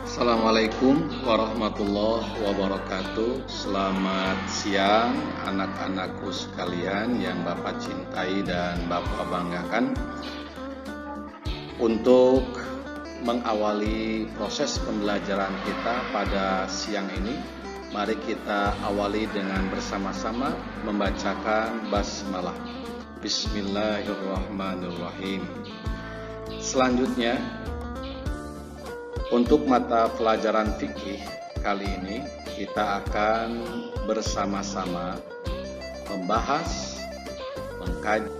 Assalamualaikum warahmatullahi wabarakatuh. Selamat siang anak-anakku sekalian yang Bapak cintai dan Bapak banggakan. Untuk mengawali proses pembelajaran kita pada siang ini, mari kita awali dengan bersama-sama membacakan basmalah. Bismillahirrahmanirrahim. Selanjutnya, untuk mata pelajaran fikih kali ini kita akan bersama-sama membahas, mengkaji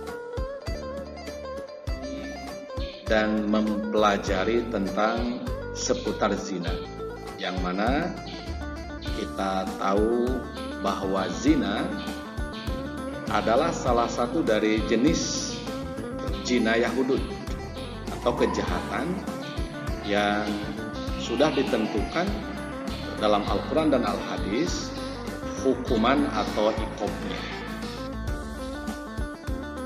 dan mempelajari tentang seputar zina, yang mana kita tahu bahwa zina adalah salah satu dari jenis jinayah hudud atau kejahatan yang sudah ditentukan dalam Al-Quran dan Al-Hadis hukuman atau iqobnya.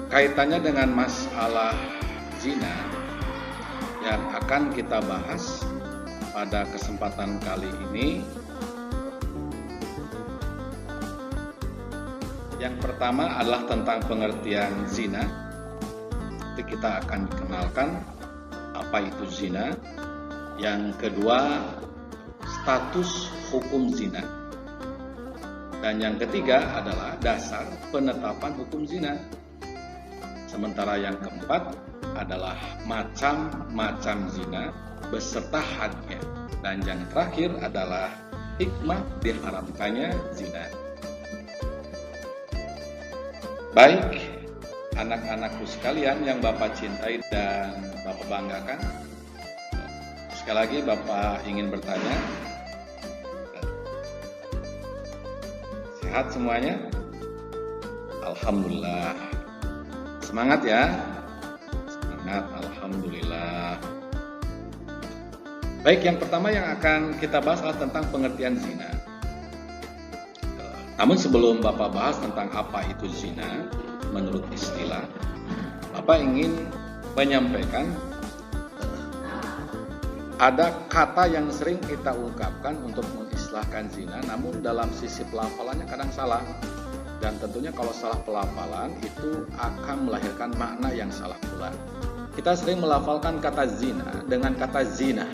Kaitannya dengan masalah zina yang akan kita bahas pada kesempatan kali ini. Yang pertama adalah tentang pengertian zina. Nanti kita akan kenalkan apa itu zina. Yang kedua, status hukum zina. Dan yang ketiga adalah dasar penetapan hukum zina. Sementara yang keempat adalah macam-macam zina beserta hadnya. Dan yang terakhir adalah hikmah diharamkannya zina. Baik, anak-anakku sekalian yang Bapak cintai dan Bapak banggakan, sekali lagi Bapak ingin bertanya, sehat semuanya? Alhamdulillah. Semangat ya. Semangat, alhamdulillah. Baik, yang pertama yang akan kita bahas adalah tentang pengertian zina. Namun sebelum Bapak bahas tentang apa itu zina menurut istilah, Bapak ingin menyampaikan ada kata yang sering kita ungkapkan untuk mengistilahkan zina, namun dalam sisi pelafalannya kadang salah. Dan tentunya kalau salah pelafalan itu akan melahirkan makna yang salah pula. Kita sering melafalkan kata zina dengan kata zina.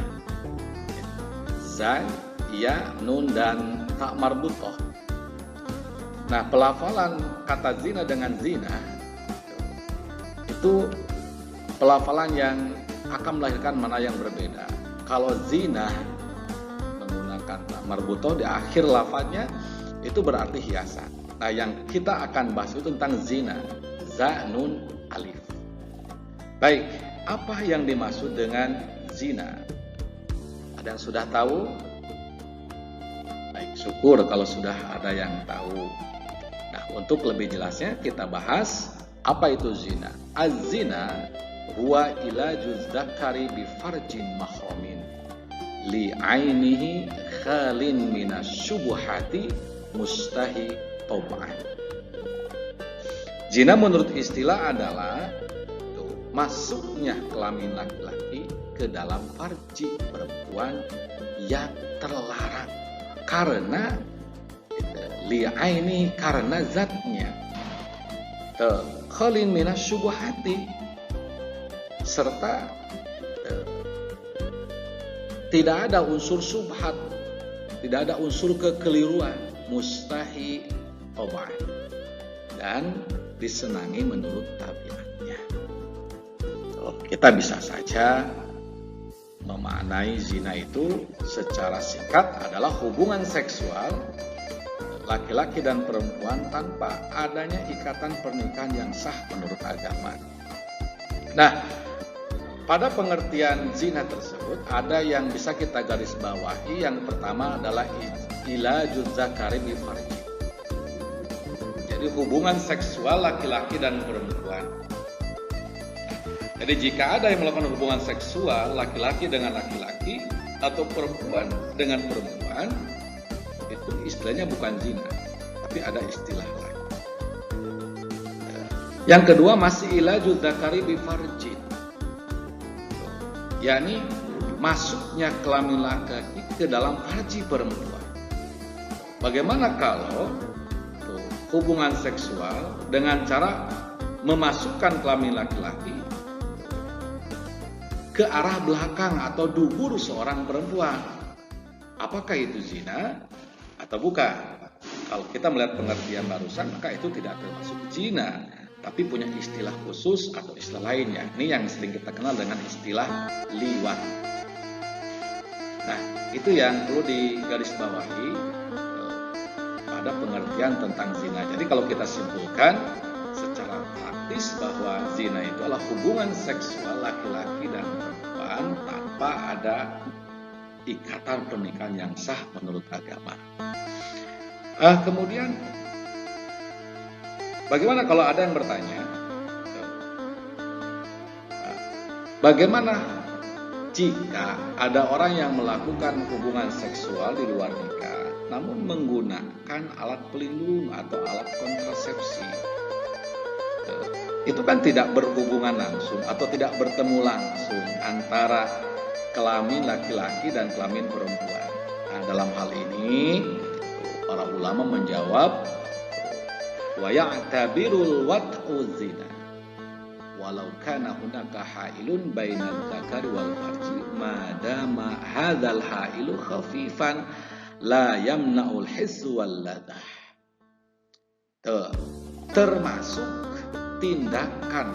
Zai, ya, nun, dan tak marbutoh. Nah, pelafalan kata zina dengan zina itu pelafalan yang akan melahirkan makna yang berbeda. Kalau zina menggunakan marbutoh di akhir lafadznya itu berarti hiasan. Nah, yang kita akan bahas itu tentang zina, za, nun, alif. Baik, apa yang dimaksud dengan zina? Ada yang sudah tahu? Baik, syukur kalau sudah ada yang tahu. Nah, untuk lebih jelasnya kita bahas apa itu zina. Az-zina huwa ilajuz dzakari bi farjin mahramin li ainihi khalin minasyubuhati mustahi taub'an. Zina menurut istilah adalah masuknya kelamin laki-laki ke dalam farji perempuan yang terlarang karena li'aini, karena zatnya, khalin minasyubuhati, serta tidak ada unsur subhat, tidak ada unsur kekeliruan, mustahi toba'an, dan disenangi menurut tabiatnya. Kita bisa saja memaknai zina itu secara singkat adalah hubungan seksual laki-laki dan perempuan tanpa adanya ikatan pernikahan yang sah menurut agama. Nah, pada pengertian zina tersebut ada yang bisa kita garis bawahi. Yang pertama adalah ilajuz dzakari bi farji. Jadi hubungan seksual laki-laki dan perempuan. Jadi jika ada yang melakukan hubungan seksual laki-laki dengan laki-laki atau perempuan dengan perempuan, itu istilahnya bukan zina, tapi ada istilah lain. Yang kedua masih ilajuz dzakari bi farji. yakni masuknya kelamin laki-laki ke dalam farji perempuan. Bagaimana kalau hubungan seksual dengan cara memasukkan kelamin laki-laki ke arah belakang atau dubur seorang perempuan? Apakah itu zina atau bukan? Kalau kita melihat pengertian barusan, maka itu tidak termasuk zina, tapi punya istilah khusus atau istilah lainnya. Ini yang sering kita kenal dengan istilah liwat. Nah, itu yang perlu digarisbawahi pada pengertian tentang zina. Jadi kalau kita simpulkan secara praktis bahwa zina itu adalah hubungan seksual laki-laki dan perempuan tanpa ada ikatan pernikahan yang sah menurut agama. Kemudian bagaimana kalau ada yang bertanya, bagaimana jika ada orang yang melakukan hubungan seksual di luar nikah namun menggunakan alat pelindung atau alat kontrasepsi? Itu kan tidak berhubungan langsung atau tidak bertemu langsung antara kelamin laki-laki dan kelamin perempuan. Nah, dalam hal ini para ulama menjawab, wa ya'tabirul wat'u zina walau kana hunaka hailun bainal dzakari wal farji madama hadzal hailu khafifan la yamna'ul hissu wal ladah. Termasuk tindakan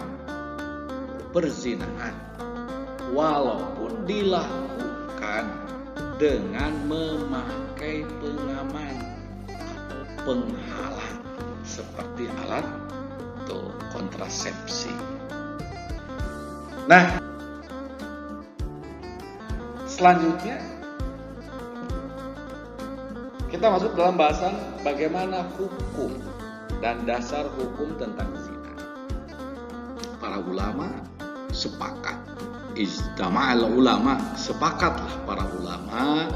perzinahan walaupun dilakukan dengan memakai pengaman atau penghalang seperti alat kontrasepsi. Nah, selanjutnya kita masuk dalam bahasan bagaimana hukum dan dasar hukum tentang zina. Para ulama sepakat, ijtama'al ulama, sepakatlah para ulama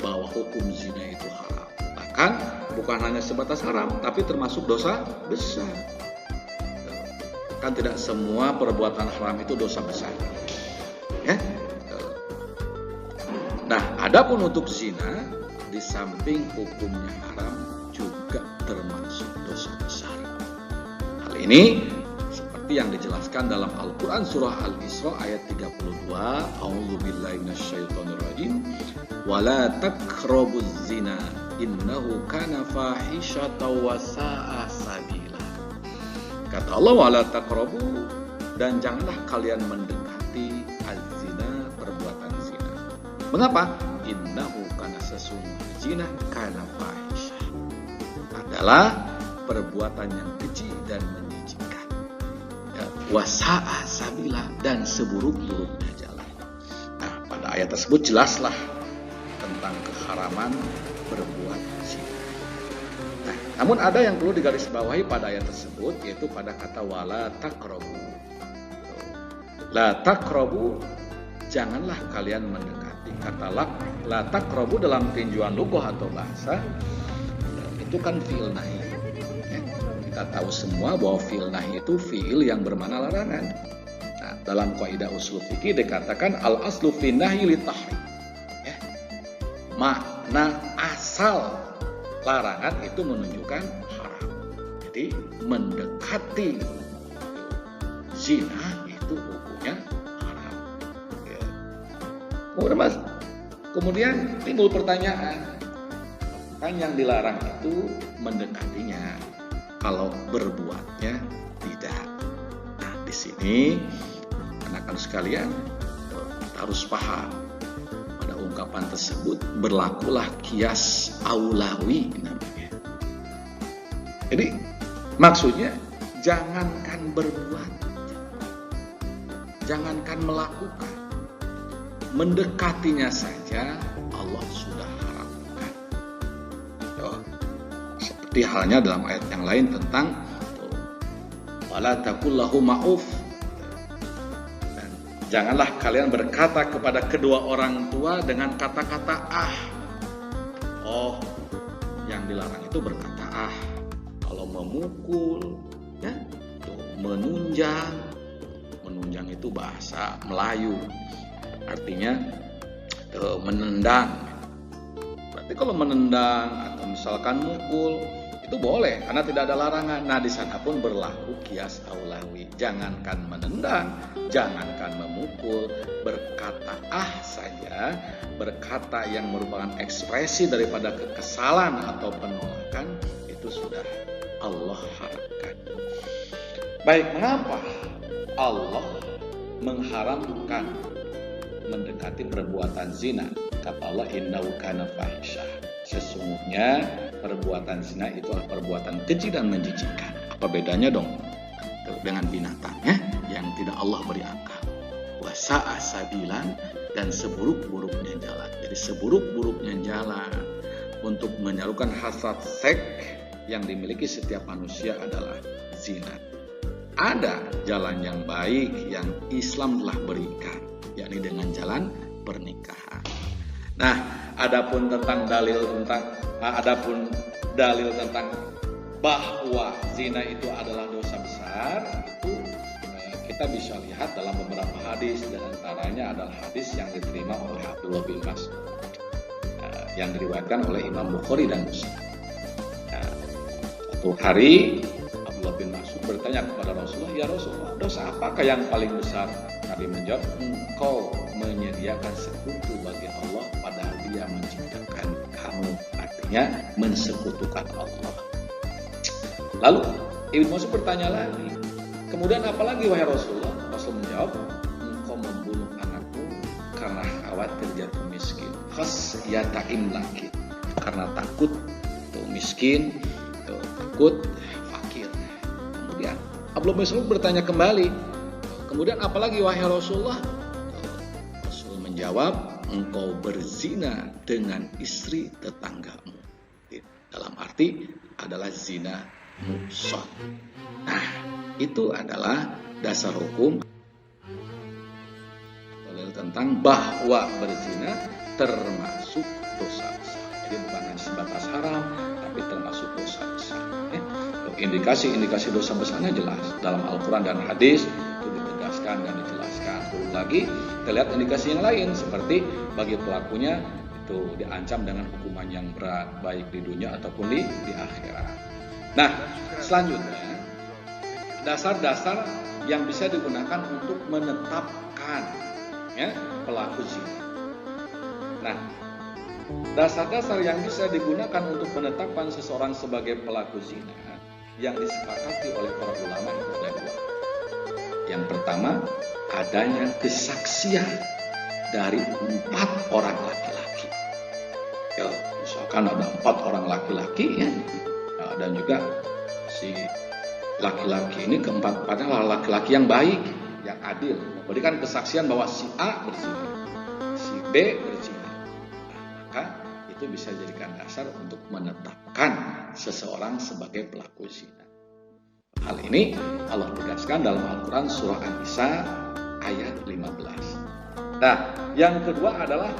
bahwa hukum zina itu haram. Bahkan bukan hanya sebatas haram, tapi termasuk dosa besar. Kan tidak semua perbuatan haram itu dosa besar, ya. Nah, adapun untuk zina, di samping hukumnya haram juga termasuk dosa besar. Hal ini seperti yang dijelaskan dalam Al-Quran surah Al-Isra ayat 32, A'udzubillahi minasyaitonirrajim, wala taqrabuz zina innahu kana fahisyatan wa sa'a sabila. Kata Allah, wala taqrabu, dan janganlah kalian mendekati az-zina, perbuatan zina. Mengapa? Innahu kana, sesungguhnya zina kana fahisyah, adalah perbuatan yang keji dan menjijikkan, wa sa'a sabila, dan seburuk-buruknya jalan. Nah, pada ayat tersebut jelaslah tentang keharaman berbuat zina. Nah, namun ada yang perlu digarisbawahi pada ayat tersebut, yaitu pada kata wala taqrabu. La taqrabu, janganlah kalian mendekati. Kata la taqrabu dalam tinjauan lughah atau bahasa itu kan fi'il nahi. Kita tahu semua bahwa fi'il nahi itu fi'il yang bermakna larangan. Nah, dalam kaidah ushul fikih dikatakan al aslu fi nahyi li tahrim. Makna asal larangan itu menunjukkan haram. Jadi mendekati zina itu hukumnya haram. Kemudian timbul pertanyaan, kan yang dilarang itu mendekatinya, kalau berbuatnya tidak. Nah, di sini anak-anak sekalian harus paham pada ungkapan tersebut berlakulah kias aulawi namanya. Jadi maksudnya jangankan berbuat, jangankan melakukan, mendekatinya saja Allah sudah haramkan. Seperti halnya dalam ayat yang lain tentang wala taqul lahu ma'uf, dan janganlah kalian berkata kepada kedua orang tua dengan kata-kata ah. Oh, yang dilarang itu berkata ah. Kalau memukul, ya, menunjang itu bahasa Melayu. artinya menendang. Berarti kalau menendang atau misalkan mukul itu boleh karena tidak ada larangan. Nah, di sana pun berlaku qiyas aulawi. Jangankan menendang, jangankan memukul, berkata saja, berkata yang merupakan ekspresi daripada kekesalan atau penolakan itu sudah Allah haramkan. Baik, mengapa Allah mengharamkan mendekati perbuatan zina? Kata Allah, innahu kana fahisyah. Sesungguhnya perbuatan zina itu adalah perbuatan keji dan menjijikkan. Apa bedanya dong dengan binatang yang tidak Allah beri akal? Wa sa'a sabilan, dan seburuk-buruknya jalan. Jadi seburuk-buruknya jalan untuk menyalukan hasrat seks yang dimiliki setiap manusia adalah zina. Ada jalan yang baik yang Islam telah berikan, yakni dengan jalan pernikahan. Nah, adapun dalil tentang bahwa zina itu adalah dosa besar, itu kita bisa lihat dalam beberapa hadis. Dan antaranya adalah hadis yang diterima oleh Abdullah bin Mas'ud, yang diriwayatkan oleh Imam Bukhari dan Muslim. Suatu hari Abdullah bin Mas'ud bertanya kepada Rasulullah, ya Rasulullah, dosa apakah yang paling besar? Nabi menjawab, engkau menyediakan sekutu bagi Allah padahal Dia menciptakan kamu. Artinya mensekutukan Allah. Lalu Ibnu Mas'ud bertanya lagi, kemudian apalagi wahai Rasulullah? Rasul menjawab, engkau membunuh anakmu karena khawatir jatuh miskin. Khasyata imlaki, karena takut miskin, takut fakir. Kemudian Abdullah bin Mas'ud bertanya kembali, kemudian apalagi wahai Rasulullah? Rasul menjawab, engkau berzina dengan istri tetanggamu. Dalam arti adalah zina muhsan. Nah, itu adalah dasar hukum tentang bahwa berzina termasuk dosa besar. Jadi bukan hanya sebatas haram, tapi termasuk dosa besar. Indikasi-indikasi dosa besarnya jelas dalam Al-Quran dan hadis itu ditegaskan dan dijelaskan. Belum lagi kita lihat indikasi yang lain seperti bagi pelakunya itu diancam dengan hukuman yang berat baik di dunia ataupun di akhirat. Nah, selanjutnya dasar-dasar yang bisa digunakan untuk menetapkan pelaku zina. Nah, dasar-dasar yang bisa digunakan untuk menetapkan seseorang sebagai pelaku zina yang disepakati oleh para ulama itu ada dua. Yang pertama, adanya kesaksian dari 4 orang laki-laki. Ya, misalkan ada 4 orang laki-laki dan juga si laki-laki ini keempat adalah laki-laki yang baik, yang adil, memberikan kesaksian bahwa si A berzina, si B berzina. Maka itu bisa dijadikan dasar untuk menetapkan seseorang sebagai pelaku zina. Hal ini Allah tegaskan dalam Al-Quran surah An-Nisa ayat 15. Nah, yang kedua adalah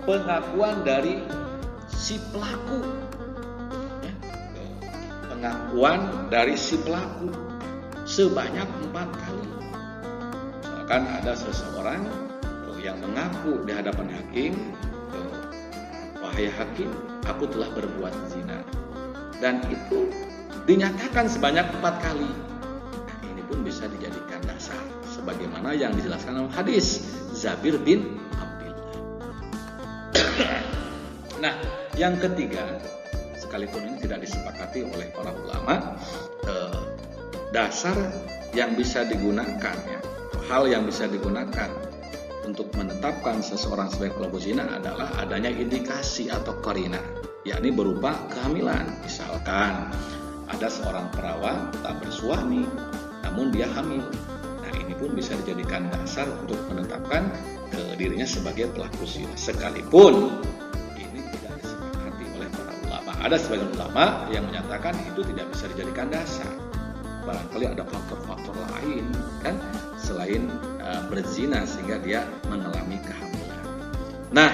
pengakuan dari si pelaku. Pengakuan dari si pelaku sebanyak 4 kali. Misalkan ada seseorang yang mengaku di hadapan hakim, wahai hakim, aku telah berbuat zina, dan itu dinyatakan sebanyak 4 kali. Nah, ini pun bisa dijadikan dasar sebagaimana yang dijelaskan dalam hadis Zabir bin Abdillah. Nah, yang ketiga, sekalipun ini tidak disepakati oleh para ulama, dasar yang bisa digunakan, hal yang bisa digunakan untuk menetapkan seseorang sebagai pelaku zina adalah adanya indikasi atau qarina, yakni berupa kehamilan. Misalkan ada seorang perawan tak bersuami namun dia hamil. Nah, ini pun bisa dijadikan dasar untuk menetapkan dirinya sebagai pelaku zina, sekalipun ada sebagian ulama yang menyatakan itu tidak bisa dijadikan dasar. Barangkali ada faktor-faktor lain kan selain berzina sehingga dia mengalami kehamilan. Nah,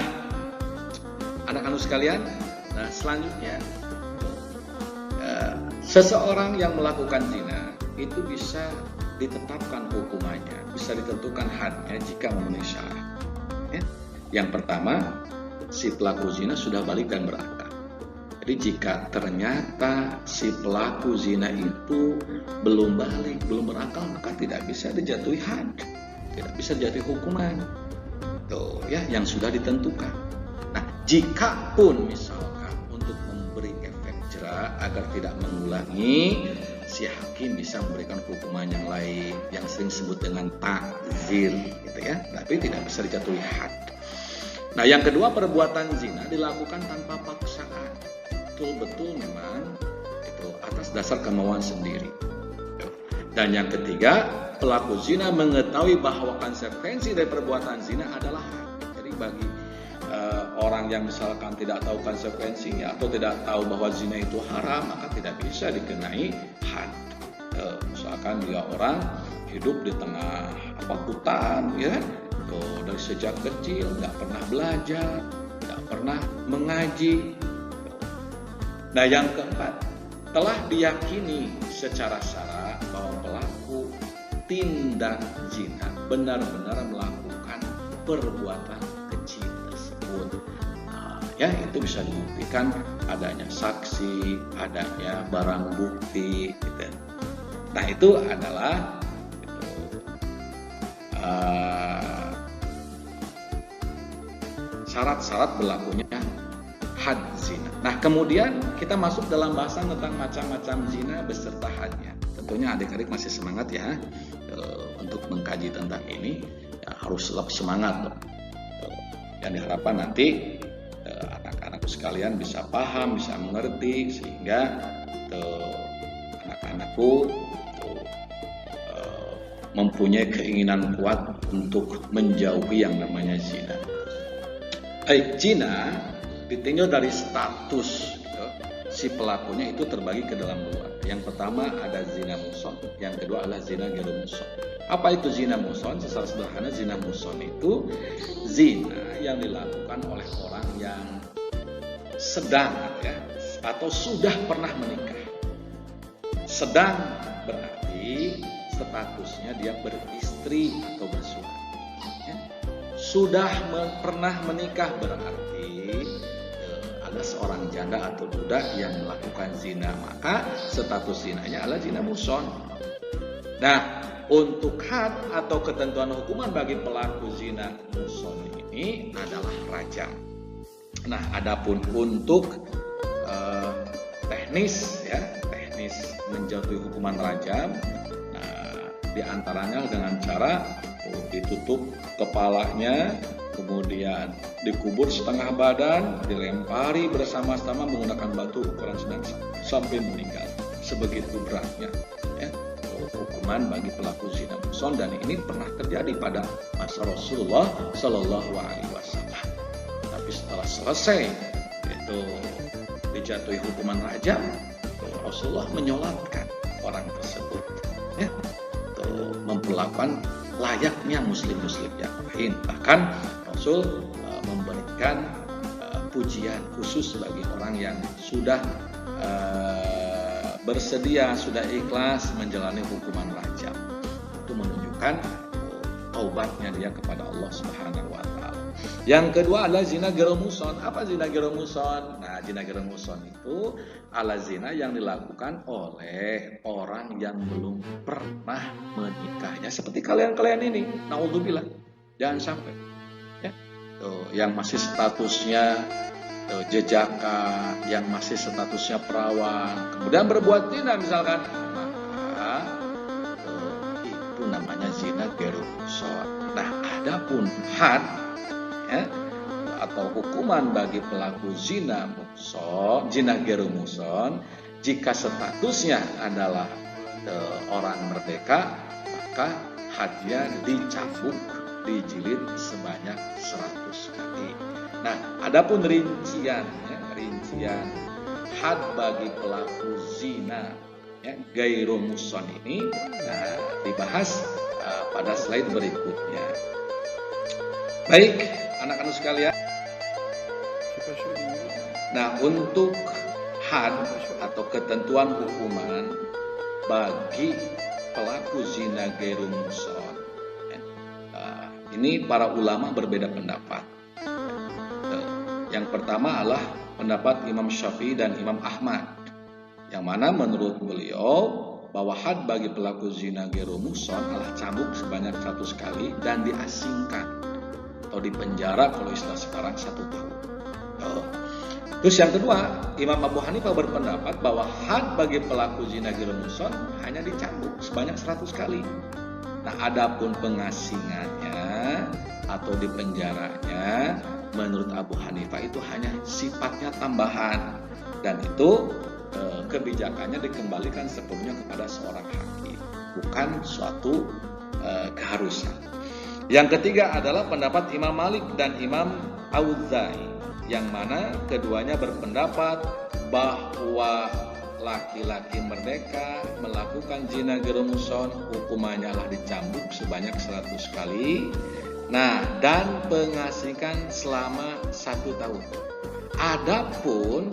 anak-anak sekalian, selanjutnya seseorang yang melakukan zina itu bisa ditetapkan hukumannya, bisa ditentukan hadnya jika memenuhi syarat. Yang pertama, si pelaku zina sudah balik dan berakal. Jadi jika ternyata si pelaku zina itu belum balik, belum berakal, maka tidak bisa dijatuhi had, tidak bisa jadi hukuman. Tuh ya, yang sudah ditentukan. Nah, jika pun misalkan untuk memberi efek jera agar tidak mengulangi, si hakim bisa memberikan hukuman yang lain yang sering disebut dengan ta'zir, gitu ya, tapi tidak bisa dijatuhi had. Nah, yang kedua, perbuatan zina dilakukan tanpa paksaan, betul-betul memang itu atas dasar kemauan sendiri. Dan yang ketiga, pelaku zina mengetahui bahwa konsekuensi dari perbuatan zina adalah had. Jadi bagi orang yang misalkan tidak tahu konsekuensinya atau tidak tahu bahwa zina itu haram, maka tidak bisa dikenai had. Misalkan dia orang hidup di tengah hutan, ya, dari sejak kecil nggak pernah belajar, nggak pernah mengaji. Nah, yang keempat, telah diyakini secara syara bahwa pelaku tindak zina benar-benar melakukan perbuatan keji tersebut. Nah, ya, itu bisa dibuktikan adanya saksi, adanya barang bukti, gitu. Nah, itu adalah syarat-syarat berlakunya had zina. Nah, kemudian kita masuk dalam bahasan tentang macam-macam zina beserta hadnya. Tentunya adik-adik masih semangat ya untuk mengkaji tentang ini, ya, harus lebih semangat dong. Yang diharapkan nanti anak-anak sekalian bisa paham, bisa mengerti, sehingga anak-anakku mempunyai keinginan kuat untuk menjauhi yang namanya zina. Zina ditinjau dari status, si pelakunya itu terbagi ke dalam dua. Yang pertama ada zina muhson, yang kedua adalah zina ghairu muhson. Apa itu zina muhson? Secara sederhana, zina muhson itu zina yang dilakukan oleh orang yang sedang, ya, atau sudah pernah menikah. Sedang berarti statusnya dia beristri atau bersuami. Ya. Sudah pernah menikah berarti ada seorang janda atau duda yang melakukan zina, maka status zinanya adalah zina muhson. Nah, untuk had atau ketentuan hukuman bagi pelaku zina muhson ini adalah rajam. Nah, adapun untuk teknis menjatuhi hukuman rajam, di antaranya dengan cara ditutup kepalanya, kemudian dikubur setengah badan, dilempari bersama-sama menggunakan batu ukuran sedang sampai meninggal. Sebegitu beratnya ya, hukuman bagi pelaku zina muhson, dan ini pernah terjadi pada masa Rasulullah Shallallahu Alaihi Wasallam. Tapi setelah selesai itu dijatuhi hukuman rajam, Rasulullah menyolatkan orang tersebut, ya, memperlakukan layaknya muslim-muslim yang lain. Bahkan Rasul memberikan pujian khusus bagi orang yang sudah bersedia, sudah ikhlas menjalani hukuman rajam. Itu menunjukkan taubatnya dia kepada Allah Subhanahu wa taala. Yang kedua adalah zina ghairu muhson. Apa zina ghairu muhson? Nah, zina ghairu muhson itu adalah zina yang dilakukan oleh orang yang belum pernah menikahnya, seperti kalian ini. Naudzubillah. Jangan sampai ya. Yang masih statusnya jejaka, yang masih statusnya perawan, kemudian berbuat zina misalkan, maka itu namanya zina ghairu muhson. Nah, adapun had, ya, atau hukuman bagi pelaku zina muhson, zina ghairu muhson, jika statusnya adalah orang merdeka, maka hadnya dicambuk, dijilid sebanyak 100 kali. Nah, adapun rincian had bagi pelaku zina, ya, ghairu muhson ini, dibahas pada slide berikutnya. Baik, anak-anak sekalian. Nah, untuk had atau ketentuan hukuman bagi pelaku zina ghairu muhson, ini para ulama berbeda pendapat. Yang pertama adalah pendapat Imam Syafi'i dan Imam Ahmad, yang mana menurut beliau bahwa had bagi pelaku zina ghairu muhsan adalah cambuk sebanyak 100 kali dan diasingkan atau dipenjara kalau istilah sekarang 1 tahun. Terus yang kedua, Imam Abu Hanifah berpendapat bahwa had bagi pelaku zina ghairu muhsan hanya dicambuk sebanyak 100 kali. Nah, adapun pengasingannya atau dipenjaranya menurut Abu Hanifah itu hanya sifatnya tambahan, dan itu kebijakannya dikembalikan sepenuhnya kepada seorang hakim, bukan suatu keharusan. Yang ketiga adalah pendapat Imam Malik dan Imam Auza'i, yang mana keduanya berpendapat bahwa laki-laki merdeka melakukan zina ghairu muhsan hukumannya adalah dicambuk sebanyak 100 kali. Nah, dan pengasingan selama 1 tahun. Adapun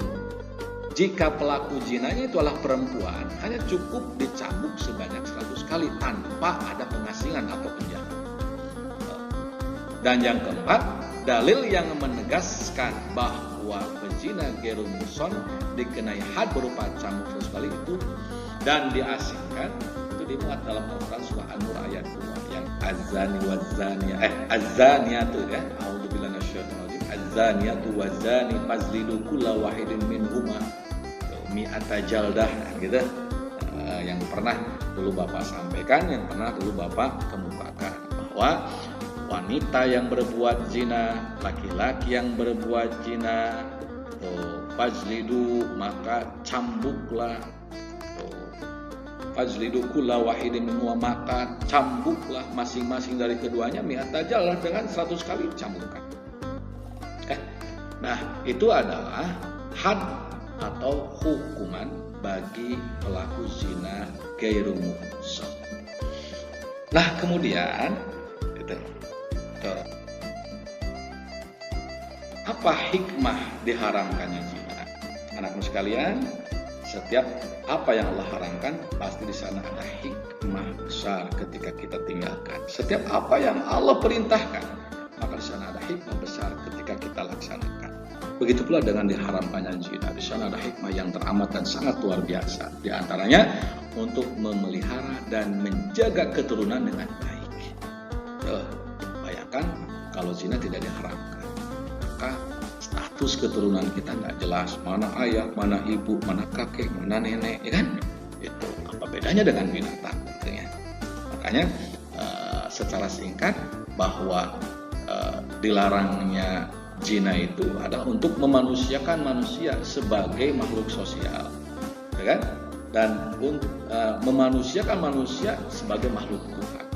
jika pelaku zinanya itu adalah perempuan, hanya cukup dicambuk sebanyak 100 kali tanpa ada pengasingan atau penjara. Dan yang keempat, dalil yang menegaskan bahwa pezina ghairu muhsan dikenai had berupa cambuk 100 kali itu dan diasingkan itu dimuat dalam Al-Quran surah An-Nur ayat 2 yang az-zani waz-zaniyah az-zaniyatu ya, a'udzubillahi minasyaitonir rajim, az-zaniyatu waz-zani fazlidu kulla wahidin minhuma mi'ata jaldah gitu. Yang pernah dulu Bapak sampaikan, yang pernah dulu Bapak kemukakan bahwa wanita yang berbuat zina, laki-laki yang berbuat zina, fazlidu maka cambuklah, fazlidu kulla wahidin minhuma maka cambuklah masing-masing dari keduanya mi'ata jaldah dengan 100 kali cambukkan. Nah, itu adalah had atau hukuman bagi pelaku zina ghairu muhsan. Nah, kemudian apa hikmah diharamkannya zina? Anak-anak sekalian, setiap apa yang Allah haramkan pasti di sana ada hikmah besar ketika kita tinggalkan. Setiap apa yang Allah perintahkan, maka di sana ada hikmah besar ketika kita laksanakan. Begitu pula dengan diharamkannya zina, di sana ada hikmah yang teramat dan sangat luar biasa. Di antaranya untuk memelihara dan menjaga keturunan dengan baik. Bayangkan kalau zina tidak diharamkan, maka status keturunan kita nggak jelas, mana ayah, mana ibu, mana kakek, mana nenek, ya kan? Itu apa bedanya dengan binatang? Tentunya. Makanya secara singkat bahwa dilarangnya zina itu adalah untuk memanusiakan manusia sebagai makhluk sosial, ya kan? Dan memanusiakan manusia sebagai makhluk Tuhan.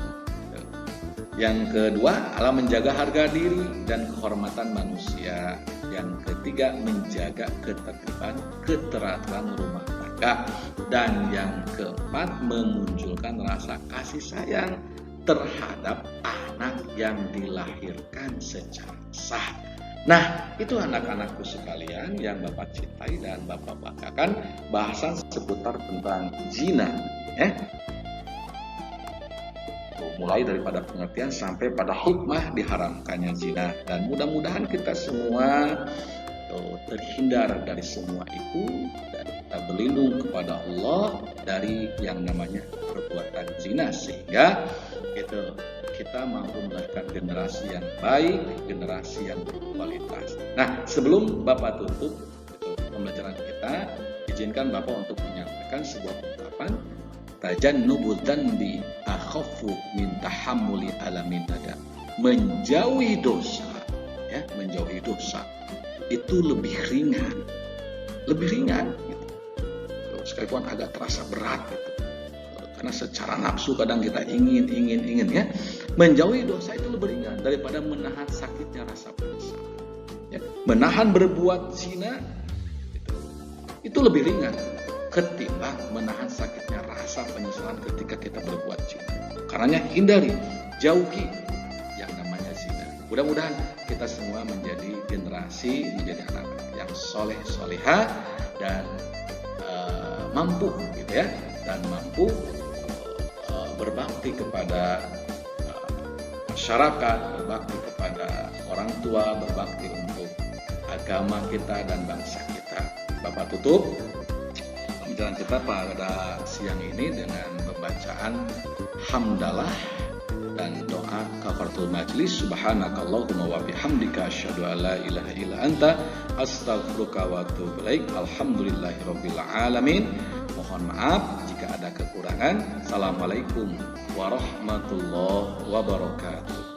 Yang kedua adalah menjaga harga diri dan kehormatan manusia. Yang ketiga menjaga ketertiban, keteraturan rumah tangga. Dan yang keempat memunculkan rasa kasih sayang terhadap anak yang dilahirkan secara sah. Nah, itu anak-anakku sekalian yang Bapak cintai dan Bapak banggakan, bahasan seputar tentang zina, ya. Mulai daripada pengertian sampai pada hikmah diharamkannya zina, dan mudah-mudahan kita semua terhindar dari semua itu dan kita berlindung kepada Allah dari yang namanya perbuatan zina, sehingga kita mampu melahirkan generasi yang baik, generasi yang berkualitas. Nah, sebelum Bapak tutup pembelajaran kita, izinkan Bapak untuk menyampaikan sebuah ungkapan, tajannubu dzanbi akhaffu min tahammuli alamin nada. Menjauhi dosa, ya, menjauhi dosa itu lebih ringan gitu. Sekalipun agak terasa berat gitu. Karena secara nafsu kadang kita ingin ya. Menjauhi dosa itu lebih ringan daripada menahan sakitnya rasa penyesalan. Ya. Menahan berbuat zina itu lebih ringan ketimbang menahan sakitnya rasa penyesalan ketika kita berbuat zina. Karenanya hindari, jauhi yang namanya zina. Mudah-mudahan kita semua menjadi generasi, menjadi anak yang soleh solehah dan mampu gitu ya, dan mampu berbakti kepada masyarakat, berbakti kepada orang tua, berbakti untuk agama kita dan bangsa kita. Bapak tutup pembicaraan kita pada siang ini dengan pembacaan hamdalah dan doa kafaratul majlis. Subhanakallahumma wa bihamdika asyhadu an la ilaha illa anta astaghfiruka wa atubu ilaik. Alhamdulillahirabbil alamin. Mohon maaf jika ada kekurangan. Assalamualaikum warahmatullahi wabarakatuh.